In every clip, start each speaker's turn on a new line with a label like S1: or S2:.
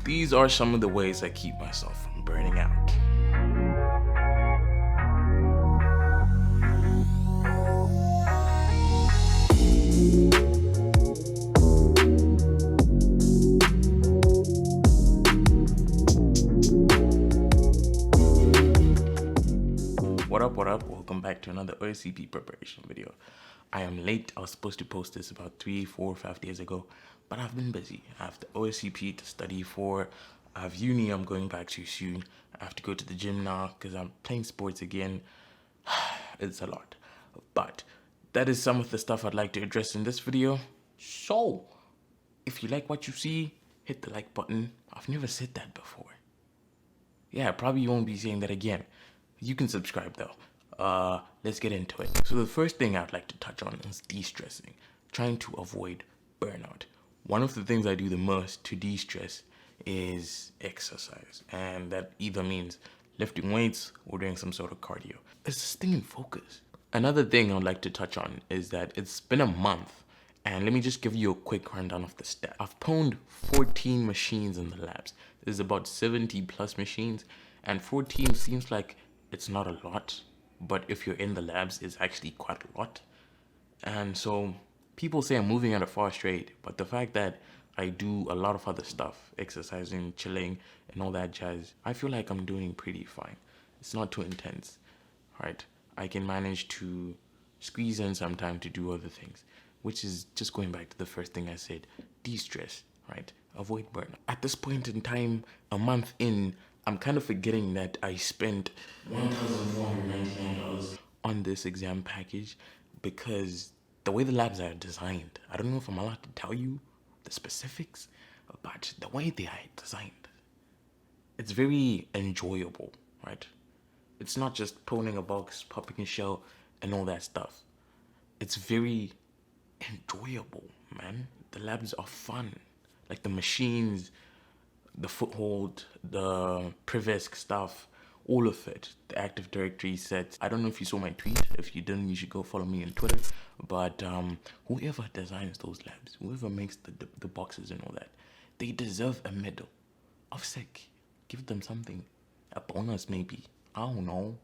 S1: These are some of the ways I keep myself from burning out. What up? Welcome back to another OSCP preparation video. I am late. I was supposed to post this about 3, 4, 5 days ago, but I've been busy. I have the OSCP to study for. I have uni I'm going back to soon. I have to go to the gym now because I'm playing sports again. It's a lot. But that is some of the stuff I'd like to address in this video. So, if you like what you see, hit the like button. I've never said that before. Yeah, I probably won't be saying that again. You can subscribe though. Let's get into it. So the first thing I'd like to touch on is de-stressing, trying to avoid burnout. One of the things I do the most to de-stress is exercise, and that either means lifting weights or doing some sort of cardio. It's staying in focus. Another thing I'd like to touch on is that it's been a month, and let me just give you a quick rundown of the stats. I've pwned 14 machines in the labs. There's about 70 plus machines, and 14 seems like it's not a lot, but if you're in the labs, it's actually quite a lot. And so people say I'm moving at a fast rate, but the fact that I do a lot of other stuff, exercising, chilling, and all that jazz, I feel like I'm doing pretty fine. It's not too intense, right? I can manage to squeeze in some time to do other things, which is just going back to the first thing I said, de-stress, right? Avoid burnout. At this point in time, a month in, I'm kind of forgetting that I spent $1,499 on this exam package because the way the labs are designed, I don't know if I'm allowed to tell you the specifics, but the way they are designed, it's very enjoyable, right? It's not just pulling a box, popping a shell, and all that stuff. It's very enjoyable, man. The labs are fun. Like the machines, the foothold, the Privesk stuff, all of it, the Active Directory sets. I don't know if you saw my tweet. If you didn't, you should go follow me on Twitter. But whoever designs those labs, whoever makes the boxes and all that, they deserve a medal of SEC. Give them something, a bonus maybe. I don't know.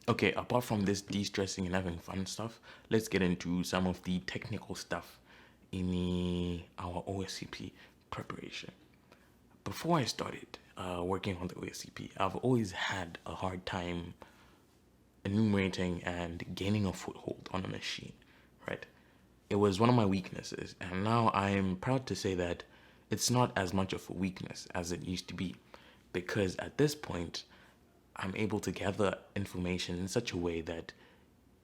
S1: Okay, apart from this de-stressing and having fun stuff, let's get into some of the technical stuff in our OSCP preparation. Before I started working on the OSCP, I've always had a hard time enumerating and gaining a foothold on a machine, right? It was one of my weaknesses, and now I'm proud to say that it's not as much of a weakness as it used to be, because at this point, I'm able to gather information in such a way that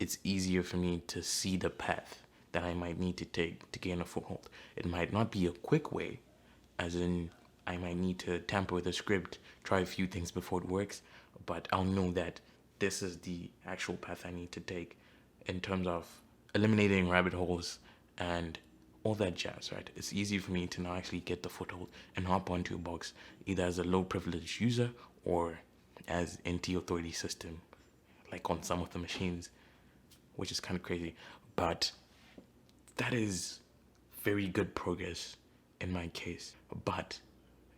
S1: it's easier for me to see the path that I might need to take to gain a foothold. It might not be a quick way, as in I might need to tamper with a script, try a few things before it works, but I'll know that this is the actual path I need to take in terms of eliminating rabbit holes and all that jazz, right? It's easy for me to now actually get the foothold and hop onto a box, either as a low privileged user or as NT authority system, like on some of the machines, which is kind of crazy. But that is very good progress in my case. But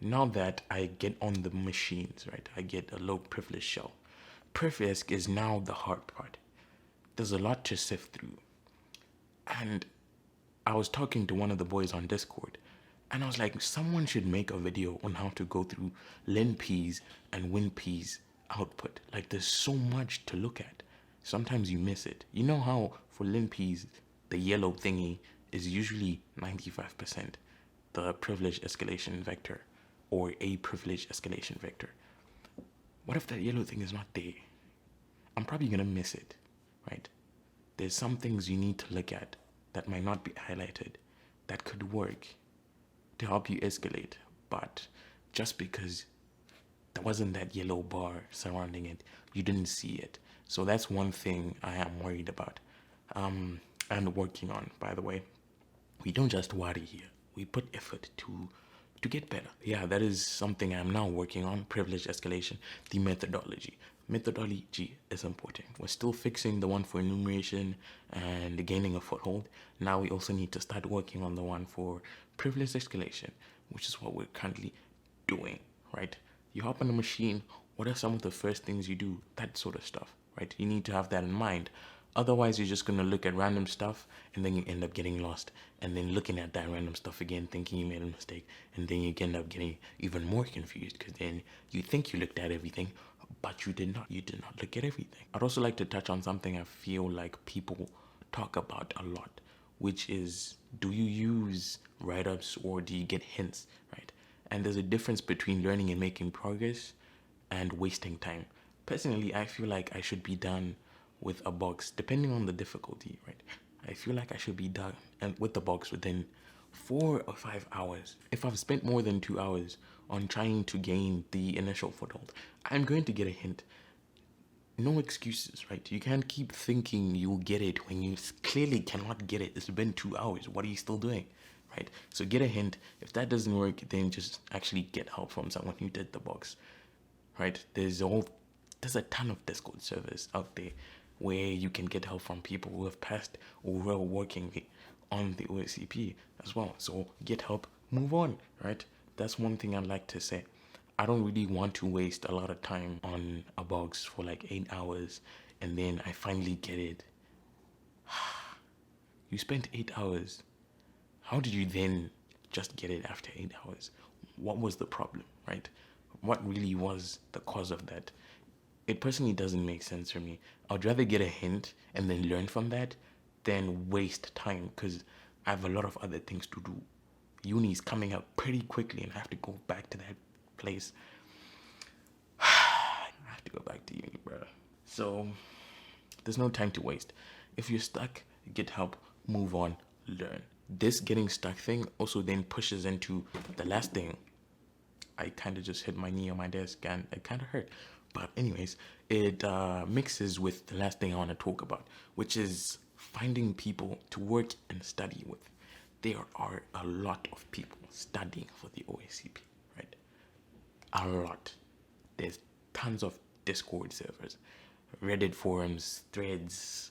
S1: now that I get on the machines, right, I get a low privilege shell. Privesk is now the hard part. There's a lot to sift through. And I was talking to one of the boys on Discord, and I was like, someone should make a video on how to go through LinP's and WinP's output. Like, there's so much to look at. Sometimes you miss it. You know how for LinP's, the yellow thingy is usually 95% the privilege escalation vector or a privilege escalation vector. What if that yellow thing is not there? I'm probably gonna miss it, right? There's some things you need to look at that might not be highlighted that could work to help you escalate, but just because there wasn't that yellow bar surrounding it, you didn't see it. So that's one thing I am worried about and working on, by the way. We don't just worry here, we put effort to get better. Yeah, that is something I'm now working on, privilege escalation, the methodology. methodology is important. We're still fixing the one for enumeration and gaining a foothold. Now we also need to start working on the one for privilege escalation, which is what we're currently doing, right? You hop on a machine, what are some of the first things you do? That sort of stuff, right? You need to have that in mind. Otherwise, you're just going to look at random stuff and then you end up getting lost. And then looking at that random stuff again, thinking you made a mistake. And then you end up getting even more confused because then you think you looked at everything, but you did not. You did not look at everything. I'd also like to touch on something I feel like people talk about a lot, which is, do you use write-ups or do you get hints, right? And there's a difference between learning and making progress and wasting time. Personally, I feel like I should be done with a box, depending on the difficulty, right? I feel like I should be done and with the box within 4 or 5 hours. If I've spent more than 2 hours on trying to gain the initial foothold, I'm going to get a hint. No excuses, right? You can't keep thinking you'll get it when you clearly cannot get it. It's been 2 hours. What are you still doing, right? So get a hint. If that doesn't work, then just actually get help from someone who did the box, right? There's a ton of Discord servers out there where you can get help from people who have passed or who are working on the OSCP as well. So get help, move on, right? That's one thing I'd like to say. I don't really want to waste a lot of time on a box for like 8 hours and then I finally get it. You spent 8 hours. How did you then just get it after 8 hours? What was the problem, right? What really was the cause of that? It personally doesn't make sense for me. I'd rather get a hint and then learn from that than waste time because I have a lot of other things to do. Uni's coming up pretty quickly and I have to go back to that place. I have to go back to uni, bro. So there's no time to waste. If you're stuck, get help, move on, learn. This getting stuck thing also then pushes into the last thing. I kind of just hit my knee on my desk and it kind of hurt. But anyways, it mixes with the last thing I want to talk about, which is finding people to work and study with. There are a lot of people studying for the OSCP, right? A lot. There's tons of Discord servers, Reddit forums, threads.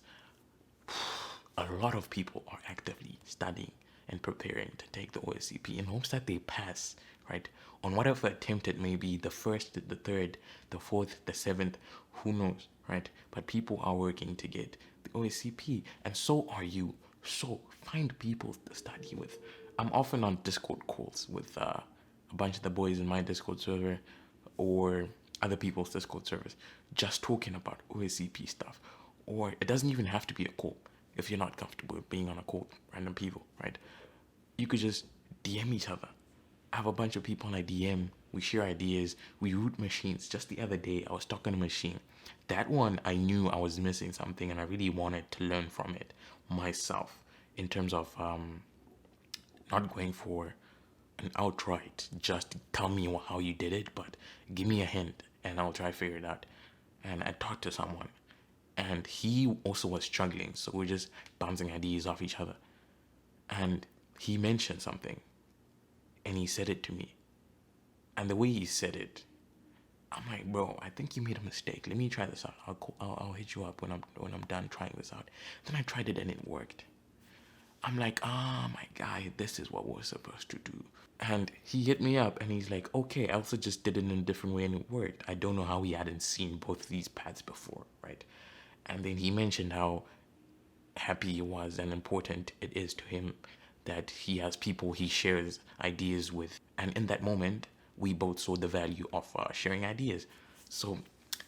S1: A lot of people are actively studying and preparing to take the OSCP in hopes that they pass, right? On whatever attempt it may be, the first, the third, the fourth, the seventh, who knows, right? But people are working to get the OSCP, and so are you. So find people to study with. I'm often on Discord calls with a bunch of the boys in my Discord server or other people's Discord servers, just talking about OSCP stuff. Or it doesn't even have to be a call if you're not comfortable with being on a call with random people, right? You could just DM each other. I have a bunch of people on DM. We share ideas. We root machines. Just the other day, I was talking to a machine. That one, I knew I was missing something and I really wanted to learn from it myself in terms of not going for an outright, just tell me how you did it, but give me a hint and I'll try to figure it out. And I talked to someone and he also was struggling. So we're just bouncing ideas off each other. And he mentioned something and he said it to me. And the way he said it, I'm like, bro, I think you made a mistake. Let me try this out. I'll hit you up when I'm done trying this out. Then I tried it and it worked. I'm like, my guy, this is what we're supposed to do. And he hit me up and he's like, okay, I also just did it in a different way and it worked. I don't know how he hadn't seen both of these paths before, right? And then he mentioned how happy he was and important it is to him that he has people he shares ideas with. And in that moment, we both saw the value of sharing ideas. So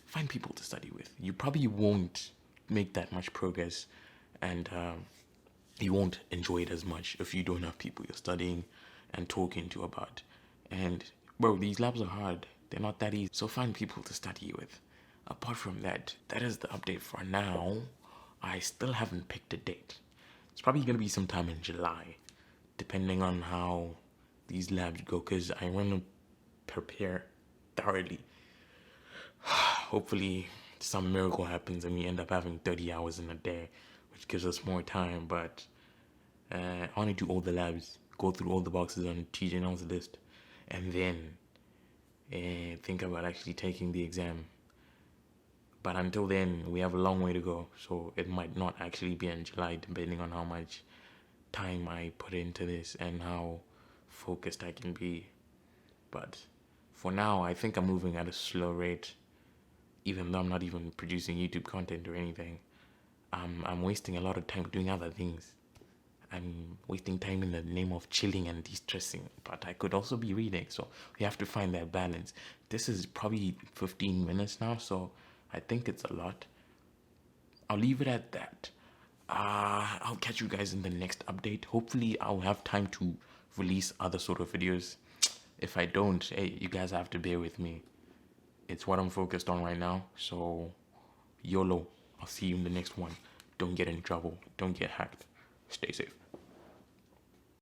S1: find people to study with. You probably won't make that much progress and you won't enjoy it as much if you don't have people you're studying and talking to about. And bro, these labs are hard. They're not that easy. So find people to study with. Apart from that, that is the update for now. I still haven't picked a date. It's probably going to be sometime in July, depending on how these labs go, because I want to prepare thoroughly. Hopefully some miracle happens and we end up having 30 hours in a day, which gives us more time. But I want to do all the labs, go through all the boxes on TJ Nell's list, and then think about actually taking the exam. But until then, we have a long way to go. So it might not actually be in July, depending on how much time I put into this and how focused I can be. But for now, I think I'm moving at a slow rate, even though I'm not even producing YouTube content or anything. I'm wasting a lot of time doing other things. I'm wasting time in the name of chilling and de-stressing, but I could also be reading, so we have to find that balance. This is probably 15 minutes now, so I think it's a lot. I'll leave it at that. I'll catch you guys in the next update. Hopefully, I'll have time to release other sort of videos. If I don't, hey, you guys have to bear with me. It's what I'm focused on right now, so YOLO. I'll see you in the next one. Don't get in trouble. Don't get hacked. Stay safe.